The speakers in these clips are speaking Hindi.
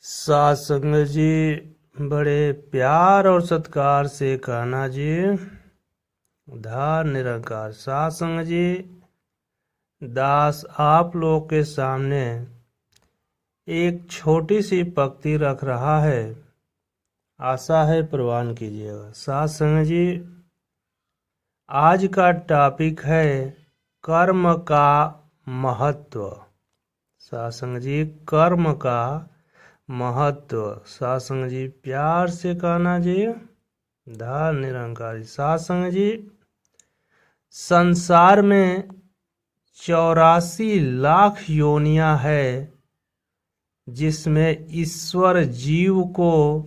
सात संगत जी, बड़े प्यार और सत्कार से कहना जी। उधार निरंकार। सात संगत जी, दास आप लोग के सामने एक छोटी सी पंक्ति रख रहा है, आशा है प्रवान कीजिएगा। सात संगत जी, आज का टॉपिक है कर्म का महत्व। सात संगत जी, कर्म का महत्व। सात संगत जी, प्यार से कहना जी। धार निरंकारी। सात संगत जी, संसार में 84 लाख योनियां है, जिसमें ईश्वर जीव को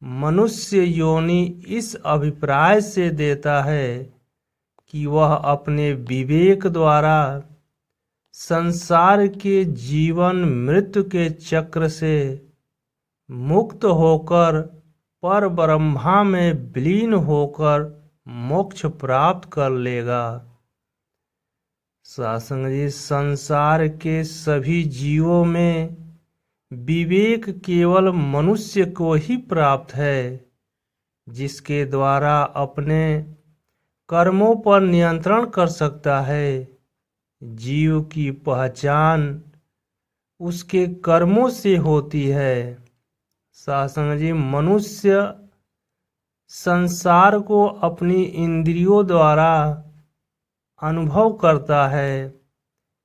मनुष्य योनि इस अभिप्राय से देता है कि वह अपने विवेक द्वारा संसार के जीवन मृत्यु के चक्र से मुक्त होकर पर ब्रह्मा में विलीन होकर मोक्ष प्राप्त कर लेगा। सासंग जी, संसार के सभी जीवों में विवेक केवल मनुष्य को ही प्राप्त है, जिसके द्वारा अपने कर्मों पर नियंत्रण कर सकता है। जीव की पहचान उसके कर्मों से होती है। सासंग जी, मनुष्य संसार को अपनी इंद्रियों द्वारा अनुभव करता है।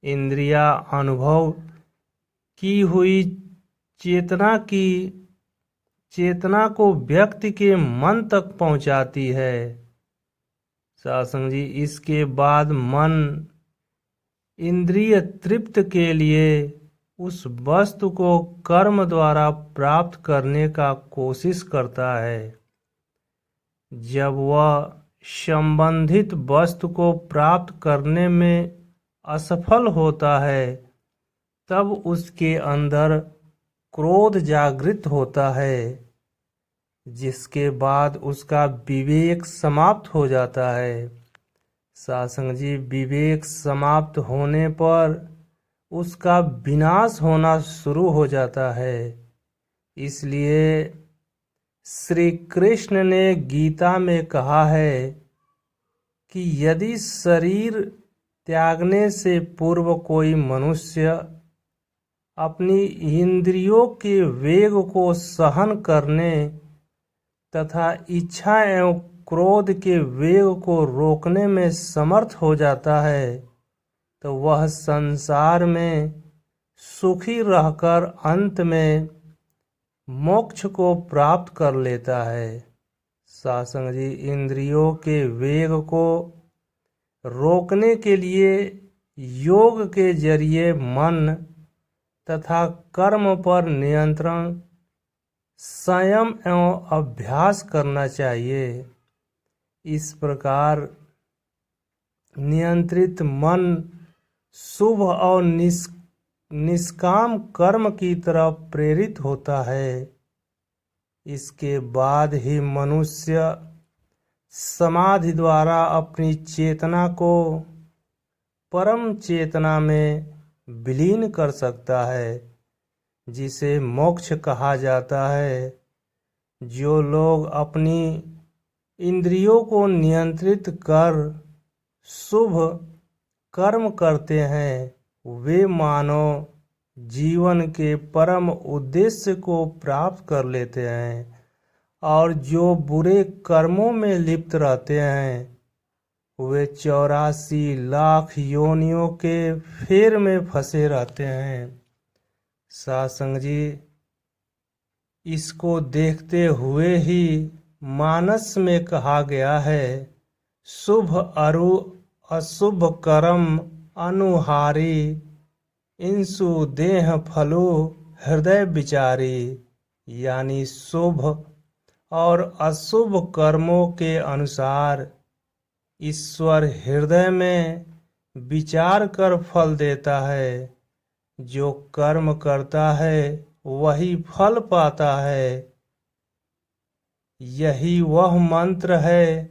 इंद्रिया अनुभव की हुई चेतना को व्यक्ति के मन तक पहुंचाती है। सासंग जी, इसके बाद मन इंद्रिय तृप्त के लिए उस वस्तु को कर्म द्वारा प्राप्त करने का कोशिश करता है। जब वह संबंधित वस्तु को प्राप्त करने में असफल होता है, तब उसके अंदर क्रोध जागृत होता है, जिसके बाद उसका विवेक समाप्त हो जाता है। सासंग जी, विवेक समाप्त होने पर उसका विनाश होना शुरू हो जाता है। इसलिए श्री कृष्ण ने गीता में कहा है कि यदि शरीर त्यागने से पूर्व कोई मनुष्य अपनी इंद्रियों के वेग को सहन करने तथा इच्छा एवं क्रोध के वेग को रोकने में समर्थ हो जाता है, तो वह संसार में सुखी रहकर अंत में मोक्ष को प्राप्त कर लेता है। सासंग जी, इंद्रियों के वेग को रोकने के लिए योग के जरिए मन तथा कर्म पर नियंत्रण, संयम एवं अभ्यास करना चाहिए। इस प्रकार नियंत्रित मन शुभ और निष्काम कर्म की तरफ प्रेरित होता है। इसके बाद ही मनुष्य समाधि द्वारा अपनी चेतना को परम चेतना में विलीन कर सकता है, जिसे मोक्ष कहा जाता है। जो लोग अपनी इंद्रियों को नियंत्रित कर शुभ कर्म करते हैं, वे मानव जीवन के परम उद्देश्य को प्राप्त कर लेते हैं, और जो बुरे कर्मों में लिप्त रहते हैं, वे 84 लाख योनियों के फेर में फंसे रहते हैं। सासंग जी, इसको देखते हुए ही मानस में कहा गया है, शुभ अरु अशुभ कर्म अनुहारी, इंसु देह फलो हृदय विचारी। यानी शुभ और अशुभ कर्मों के अनुसार ईश्वर हृदय में विचार कर फल देता है। जो कर्म करता है वही फल पाता है। यही वह मंत्र है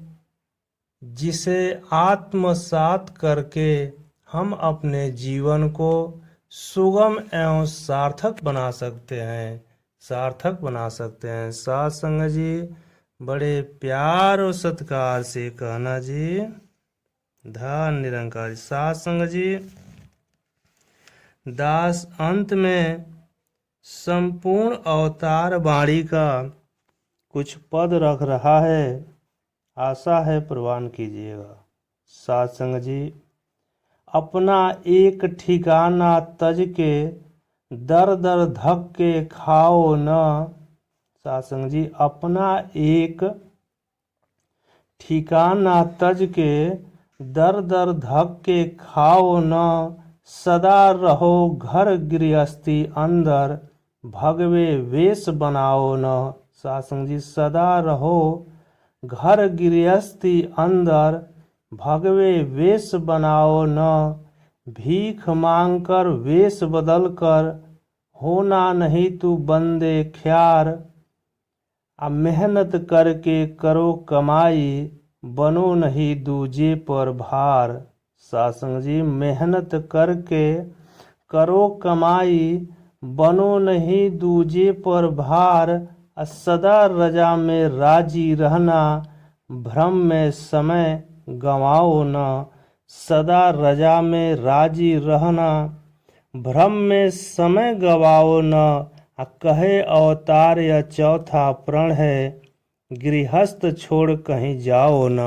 जिसे आत्मसात करके हम अपने जीवन को सुगम एवं सार्थक बना सकते हैं। सार्थक बना सकते हैं। साथ संगत जी बड़े प्यार और सत्कार से कहना जी धन निरंकारी। साथ संगत जी दास अंत में संपूर्ण अवतार वाणी का कुछ पद रख रहा है, आशा है प्रवान कीजिएगा। साथ संगत जी अपना एक ठिकाना तज के दर दर धक्के खाओ न। साथ संगत जी अपना एक ठिकाना तज के दर दर धक्के खाओ न। सदा रहो घर गृहस्थी अंदर भगवे वेश बनाओ न। साथ संगत जी सदा रहो घर गृहस्थी अंदर भगवे वेश बनाओ न। भीख मांगकर वेश बदल कर होना नहीं तू बंदे ख्यार। मेहनत करके करो कमाई बनो नहीं दूजे पर भार। साथ संगत जी मेहनत करके करो कमाई बनो नहीं दूजे पर भार। सदा रजा में राजी रहना भ्रम में समय गंवाओ न। सदा रजा में राजी रहना भ्रम में समय गवाओ न। कहे अवतार या चौथा प्रण है गृहस्थ छोड़ कहीं जाओ न।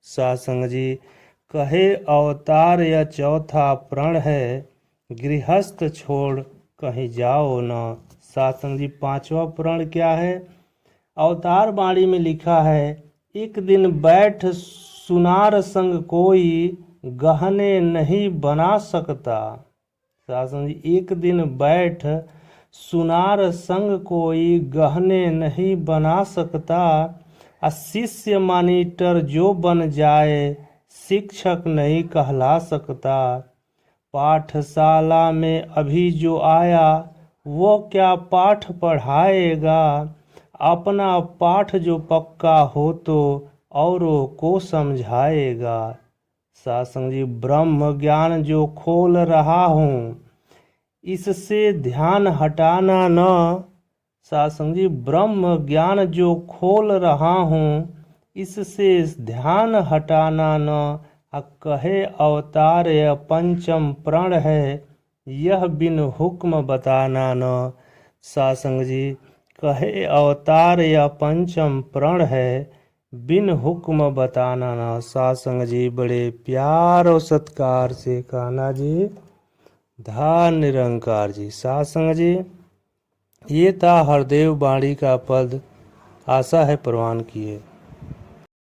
साथ संगत जी कहे अवतार या चौथा प्रण है गृहस्थ छोड़ कहीं जाओ न। साथ संगत जी पांचवा प्रण क्या है? अवतार वाणी में लिखा है एक दिन बैठ सुनार संग कोई गहने नहीं बना सकता। साथ संगत जी एक दिन बैठ सुनार संग कोई गहने नहीं बना सकता। शिष्य मॉनिटर जो बन जाए शिक्षक नहीं कहला सकता। पाठशाला में अभी जो आया वो क्या पाठ पढ़ाएगा। अपना पाठ जो पक्का हो तो औरों को समझाएगा। साथ संगत जी ब्रह्म ज्ञान जो खोल रहा हूँ इससे ध्यान हटाना न। साथ संगत जी ब्रह्म ज्ञान जो खोल रहा हूँ इससे ध्यान हटाना न। कहे अवतार यह पंचम प्रण है यह बिन हुक्म बताना न। साथ संगत जी कहे अवतार यह पंचम प्रण है बिन हुक्म बताना न। साथ संगत जी बड़े प्यार और सत्कार से कहना जी धन निरंकार जी। साथ संगत जी ये था हरदेव वाणी का पद, आशा है प्रवान किए।